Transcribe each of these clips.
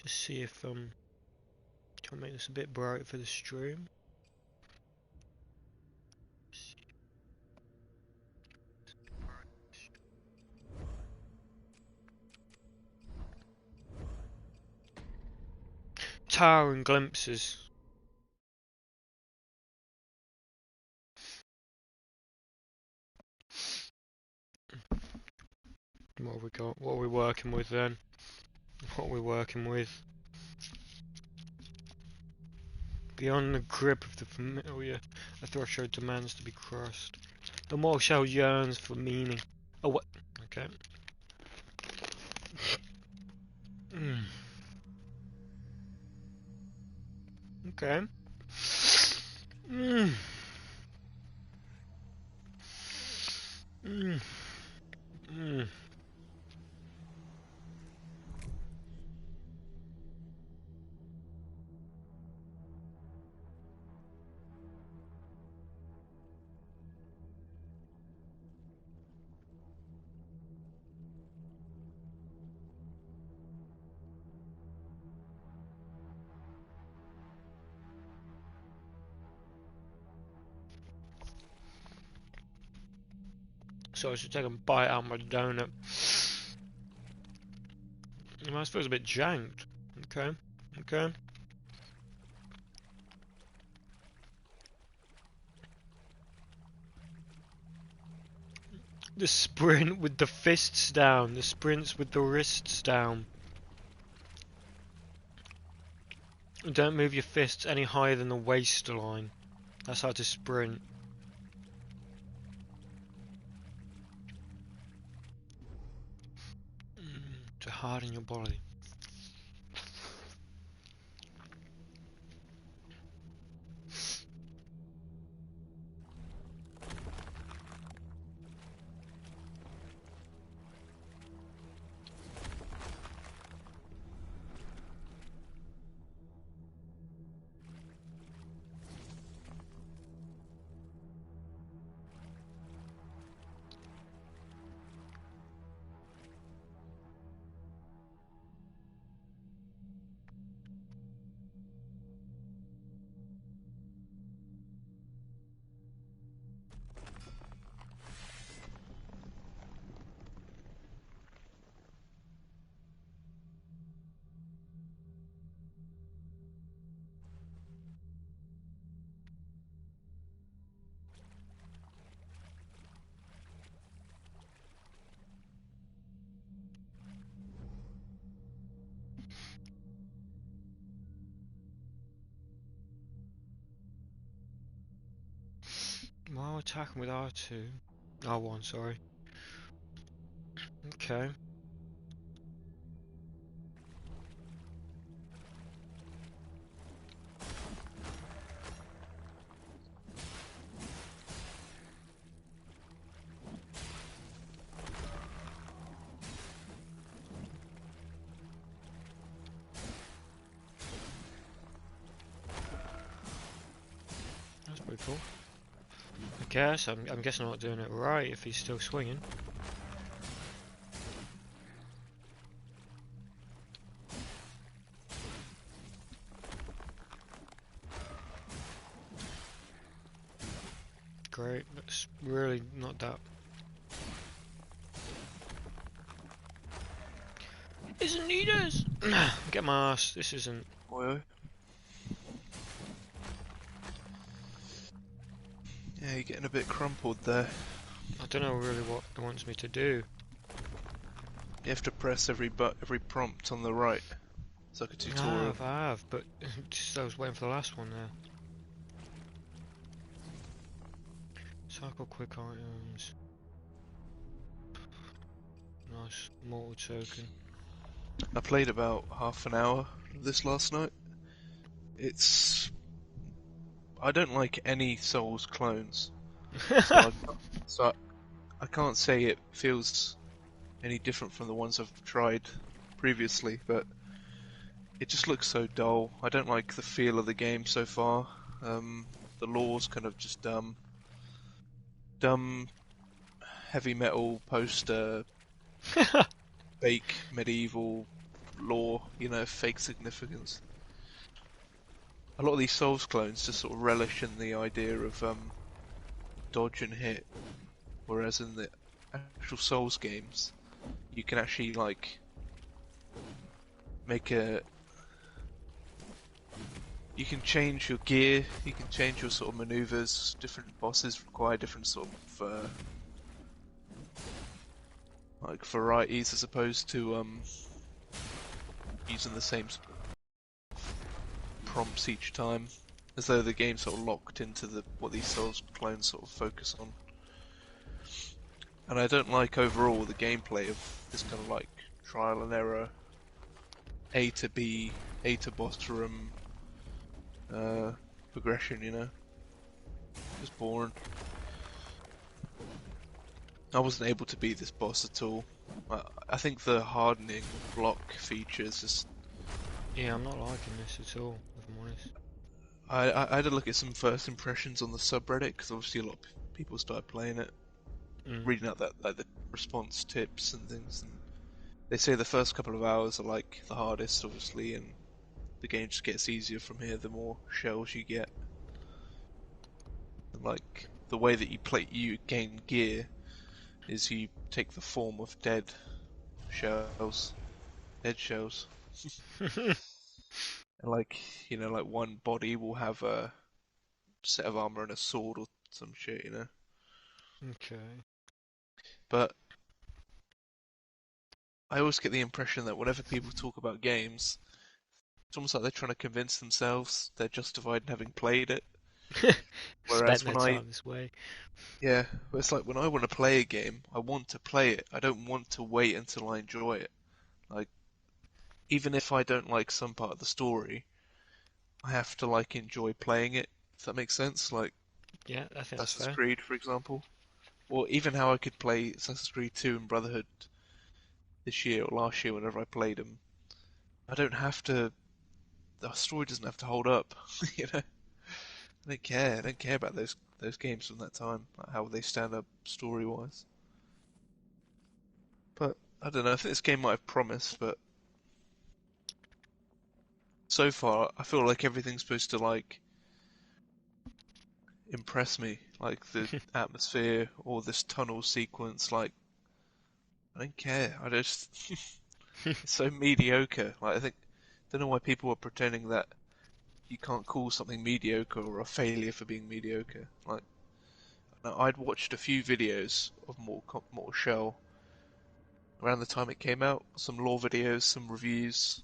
Just see if can make this a bit bright for the stream. Towering glimpses. What have we got? What are we working with then? What are we working with? Beyond the grip of the familiar, a threshold demands to be crossed. The mortal shell yearns for meaning. Oh, what? Okay. Okay. Mm. Mm. Mm. So I should take a bite out of my donut. I suppose a bit janked. Okay. Okay. The sprint with the fists down. The sprints with the wrists down. Don't move your fists any higher than the waistline. That's how to sprint. To harden your body. While attacking with R2. R1, sorry. Okay. cool. I guess. I'm guessing I'm not doing it right if he's still swinging. Great. That's really not that. Isn't needers? Get my ass. This isn't. Oi, oi. Yeah, you're getting a bit crumpled there. I don't know really what it wants me to do. You have to press every prompt on the right. It's like a tutorial. I have, but just I was waiting for the last one there. Cycle quick items. Nice. Mortal token. I played about half an hour of this last night. I don't like any Souls clones, so I can't say it feels any different from the ones I've tried previously, but it just looks so dull. I don't like the feel of the game so far. The lore's kind of just dumb heavy metal poster, fake medieval lore, fake significance. A lot of these Souls clones just sort of relish in the idea of dodge and hit, whereas in the actual Souls games, you can actually like make a you can change your gear, you can change your sort of maneuvers. Different bosses require different sort of like varieties as opposed to using the same sort of prompts each time, as though the game's sort of locked into what these Souls clones sort of focus on. And I don't like overall the gameplay of this kind of like trial and error, A to B, A to boss room progression, Just boring. I wasn't able to beat this boss at all. I think the hardening block features just... Yeah, I'm not liking this at all, if I'm honest. I had a look at some first impressions on the subreddit, because obviously a lot of people started playing it, reading out that like the response tips and things, and they say the first couple of hours are like the hardest, obviously, and the game just gets easier from here the more shells you get. And like the way that you gain gear is you take the form of dead shells. And like, like one body will have a set of armor and a sword or some shit. Okay. But I always get the impression that whenever people talk about games, it's almost like they're trying to convince themselves they're justified in having played it. Spent Whereas their time this way. yeah, it's like when I want to play a game, I want to play it. I don't want to wait until I enjoy it. Like, even if I don't like some part of the story, I have to like enjoy playing it. If that makes sense, like Yeah, I think that's Assassin's fair. Creed, for example, or even how I could play Assassin's Creed 2 and Brotherhood this year or last year whenever I played them. I don't have to. The story doesn't have to hold up. I don't care. I don't care about those games from that time, like how they stand up story wise. But I don't know. I think this game might have promise, but so far I feel like everything's supposed to like impress me, like the atmosphere or this tunnel sequence. Like I don't care. I just it's so mediocre. Like don't know why people are pretending that you can't call something mediocre or a failure for being mediocre. Like now, I'd watched a few videos of Mortal Shell around the time it came out, some lore videos, some reviews,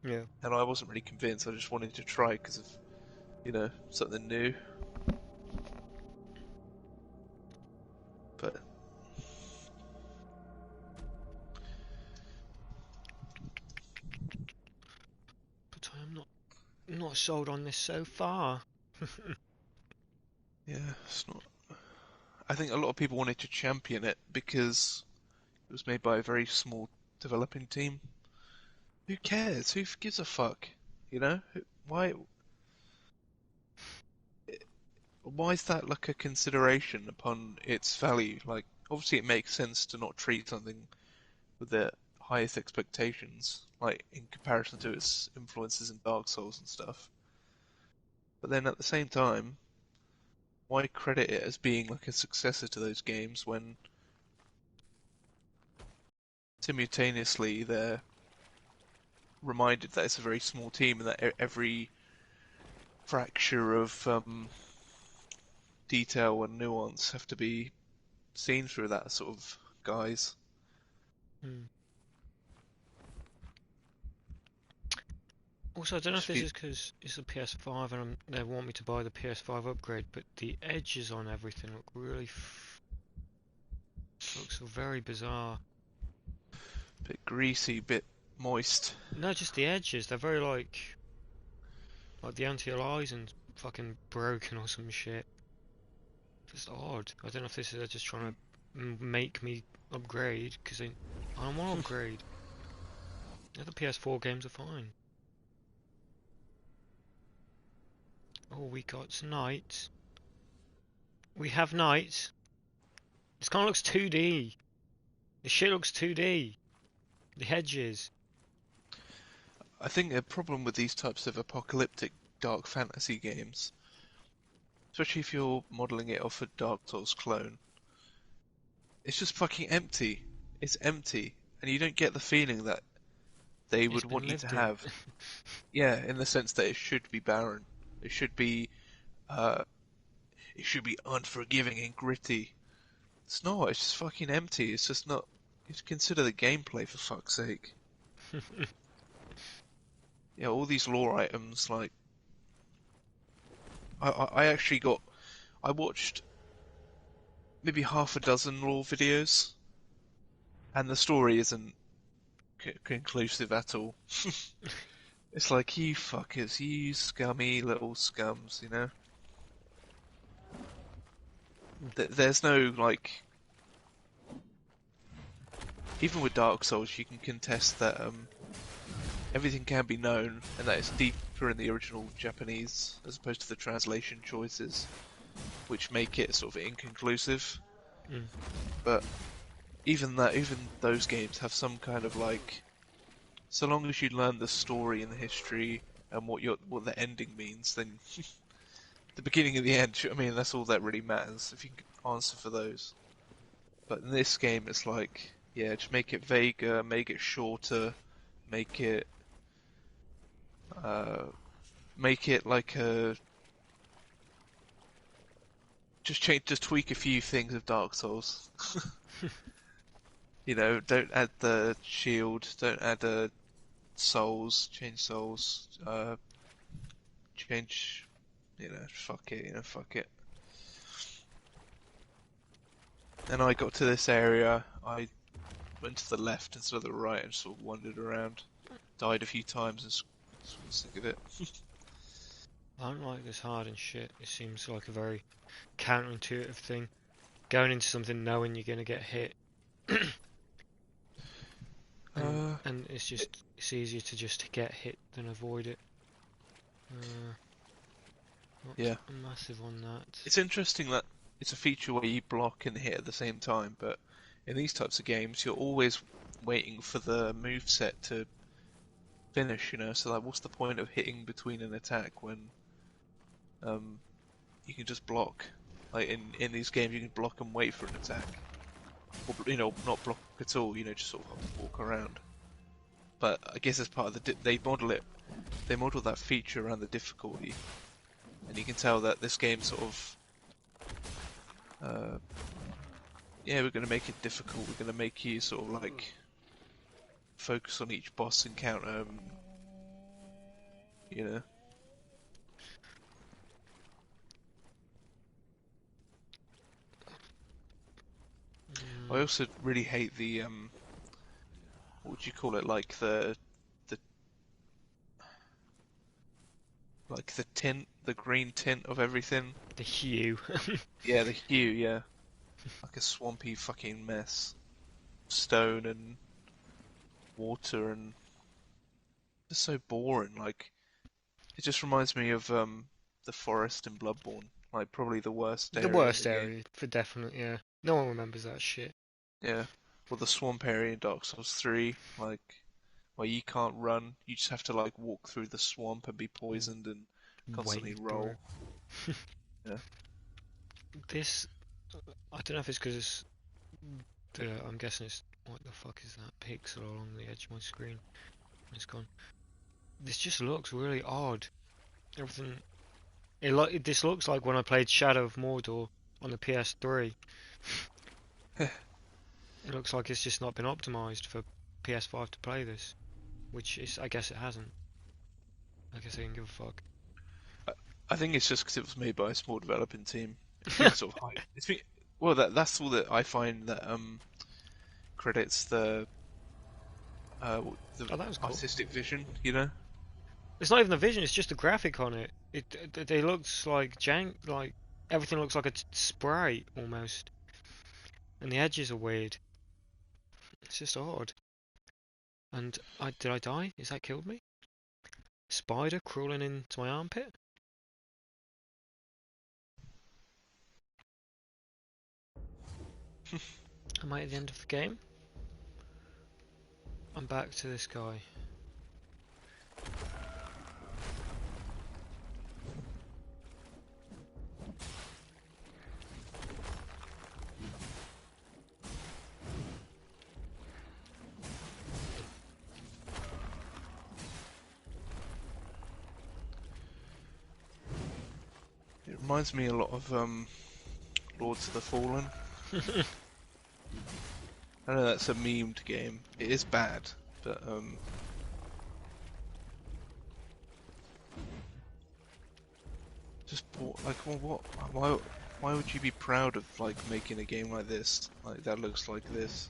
Yeah. and I wasn't really convinced. I just wanted to try because of something new. But But I'm not sold on this so far. yeah, it's not. I think a lot of people wanted to champion it because it was made by a very small developing team. Who cares? Who gives a fuck? Why? why is that like a consideration upon its value? Like, obviously it makes sense to not treat something with the highest expectations, like in comparison to its influences in Dark Souls and stuff. But then at the same time, why credit it as being like a successor to those games when simultaneously they're reminded that it's a very small team and that every fracture of detail and nuance have to be seen through that sort of guise. Hmm. Also, I don't know if Just this feel is because it's a PS5 and they want me to buy the PS5 upgrade, but the edges on everything look really looks very bizarre. a bit greasy, a bit moist. No, just the edges. They're very like the anti-aliasing's fucking broken or some shit. Just odd. I don't know if this is they're just trying to make me upgrade because I don't want to upgrade. The other PS4 games are fine. Oh, we got knights. We have knights. This kind of looks 2D. The shit looks 2D. The hedges. I think a problem with these types of apocalyptic dark fantasy games, especially if you're modeling it off a Dark Souls clone, it's just fucking empty. It's empty, and you don't get the feeling that they It's would want been you to lived in. have. Yeah, in the sense that it should be barren. It should be, uh, it should be unforgiving and gritty. It's not. It's just fucking empty. It's just not. You have to consider the gameplay for fuck's sake. Yeah, all these lore items. Like, I actually got. I watched maybe half a dozen lore videos, and the story isn't conclusive at all. It's like, you fuckers, you scummy little scums, you know? There's no, like, even with Dark Souls, you can contest that everything can be known and that it's deeper in the original Japanese as opposed to the translation choices, which make it sort of inconclusive. Mm. But even those games have some kind of like, so long as you learn the story and the history and what the ending means, then the beginning and the end, I mean, that's all that really matters if you can answer for those. But in this game, it's like, yeah, just make it vaguer, make it shorter, make it, uh, make it like a, just tweak a few things of Dark Souls. You know, don't add the shield, don't add souls, change souls, change, fuck it, fuck it. And I got to this area, I went to the left instead of the right and sort of wandered around. Died a few times and sick of it. I don't like this hardened shit. It seems like a very counterintuitive thing. Going into something knowing you're gonna get hit, and Uh, it's easier to just get hit than avoid it. Uh, Not yeah. massive on that. It's interesting that it's a feature where you block and hit at the same time, but in these types of games, you're always waiting for the move set to finish, So like, what's the point of hitting between an attack when um, you can just block? Like in these games, you can block and wait for an attack, or not block at all. Just sort of walk around. But I guess as part of they model that feature around the difficulty, and you can tell that this game sort of, yeah, we're going to make it difficult. We're going to make you sort of like focus on each boss encounter, you know. I Mm, also really hate the what would you call it? The like the tint, the green tint of everything. the hue. Yeah, the hue. Yeah, like a swampy fucking mess. Stone and water and just so boring. Like it just reminds me of the forest in Bloodborne. like probably the worst The area in the worst game. area, for definite, yeah. No one remembers that shit. Yeah. Or the swamp area in Dark Souls 3, like where you can't run, you just have to like walk through the swamp and be poisoned and constantly Wave, bro. roll. Yeah. This, I don't know if it's because I'm guessing it's, what the fuck is that pixel along the edge of my screen? It's gone. This just looks really odd. Everything, this looks like when I played Shadow of Mordor on the PS3. It looks like it's just not been optimized for PS5 to play this, which is, I guess it hasn't. I guess I can give a fuck. I think it's just because it was made by a small developing team. It's been sort of hyped. It's been well, that's all that I find that credits uh the Oh, that was cool. artistic vision, you know? It's not even the vision; it's just the graphic on it. It looks like like everything looks like a sprite almost, and the edges are weird. It's just odd. And did I die? Is that killed me? Spider crawling into my armpit? Am I at the end of the game? I'm back to this guy. It reminds me a lot of Lords of the Fallen. I know that's a memed game. It is bad, but just like, well, what? Why would you be proud of like making a game like this? Like that looks like this.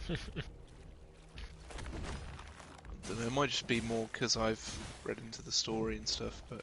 I don't know. It might just be more because I've read into the story and stuff, but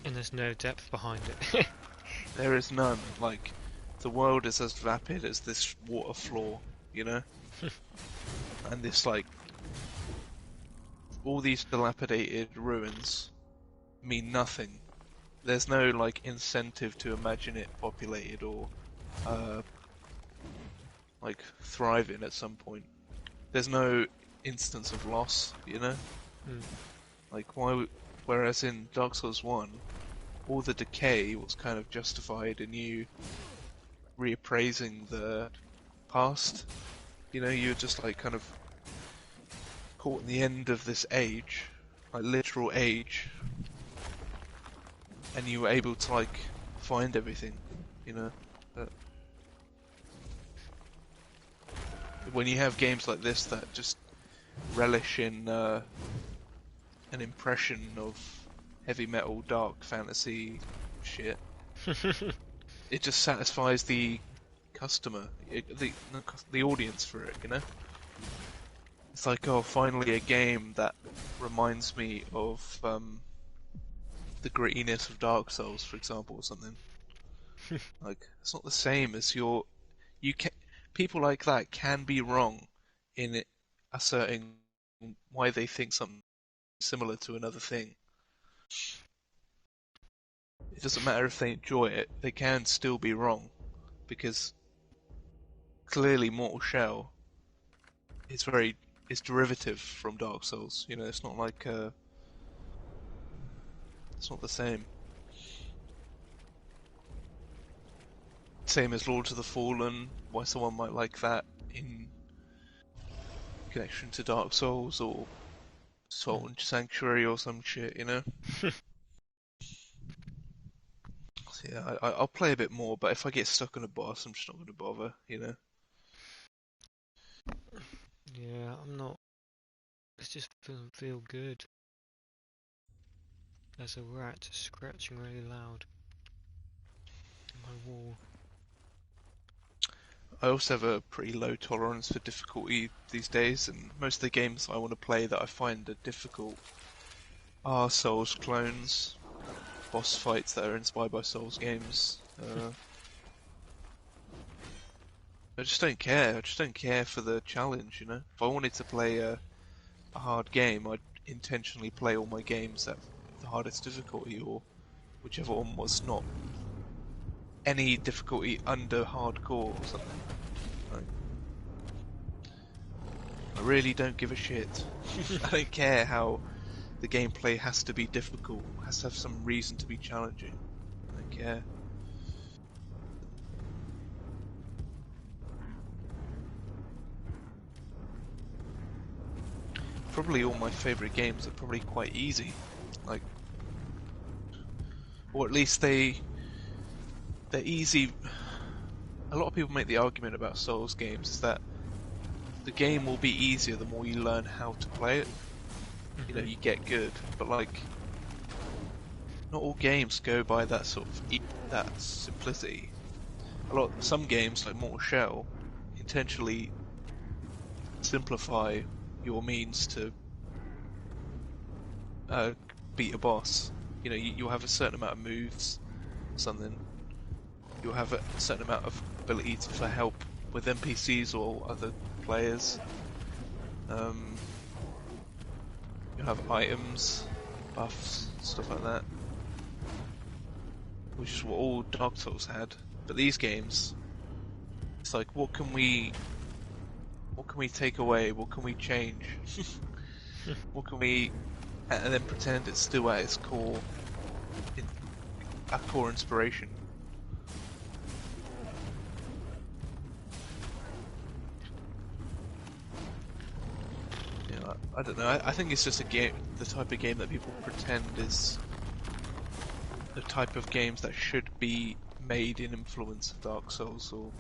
And there's no depth behind it. there is none. Like the world is as vapid as this water floor, you know, and this like all these dilapidated ruins mean nothing. There's no like incentive to imagine it populated or uh, like thriving at some point. There's no instance of loss, you know? Hmm. Like why whereas in Dark Souls 1, all the decay was kind of justified in you reappraising the past. You know, you're just like kind of caught in the end of this age, like literal age, and you were able to like find everything, you know? But when you have games like this that just relish in an impression of heavy metal, dark fantasy shit, it just satisfies the customer, the audience for it, you know? It's like, oh, finally a game that reminds me of the grittiness of Dark Souls, for example, or something. Like, it's not the same as you can, people like that can be wrong in asserting why they think something similar to another thing. It doesn't matter if they enjoy it, they can still be wrong because clearly Mortal Shell is very is derivative from Dark Souls. You know, it's not like it's not the same. Same as Lords of the Fallen. Why someone might like that in connection to Dark Souls or Salt and Sanctuary or some shit, you know? So yeah, I'll play a bit more, but if I get stuck on a boss, I'm just not going to bother, you know? Yeah, I'm not. It just doesn't feel good. There's a rat scratching really loud on my wall. I also have a pretty low tolerance for difficulty these days, and most of the games I want to play that I find are difficult are Souls clones, boss fights that are inspired by Souls games. I just don't care. I just don't care for the challenge, you know? If I wanted to play a hard game, I'd intentionally play all my games that the hardest difficulty, or whichever one was not any difficulty under hardcore or something. Like, I really don't give a shit. I don't care how the gameplay has to be difficult, has to have some reason to be challenging. I don't care. Probably all my favourite games are probably quite easy. Like, or at least they're easy. A lot of people make the argument about Souls games is that the game will be easier the more you learn how to play it. You know, you get good, but like, not all games go by that sort of that simplicity. Some games like Mortal Shell intentionally simplify your means to beat a boss. You know, you'll have a certain amount of moves, something. You'll have a certain amount of ability for help with NPCs or other players. You'll have items, buffs, stuff like that, which is what all Dark Souls had. But these games, it's like, what can we take away? What can we change? What can we, and then pretend it's still at its core, a core inspiration. You know, I don't know. I think it's just a game, the type of game that people pretend is the type of games that should be made in influence of Dark Souls or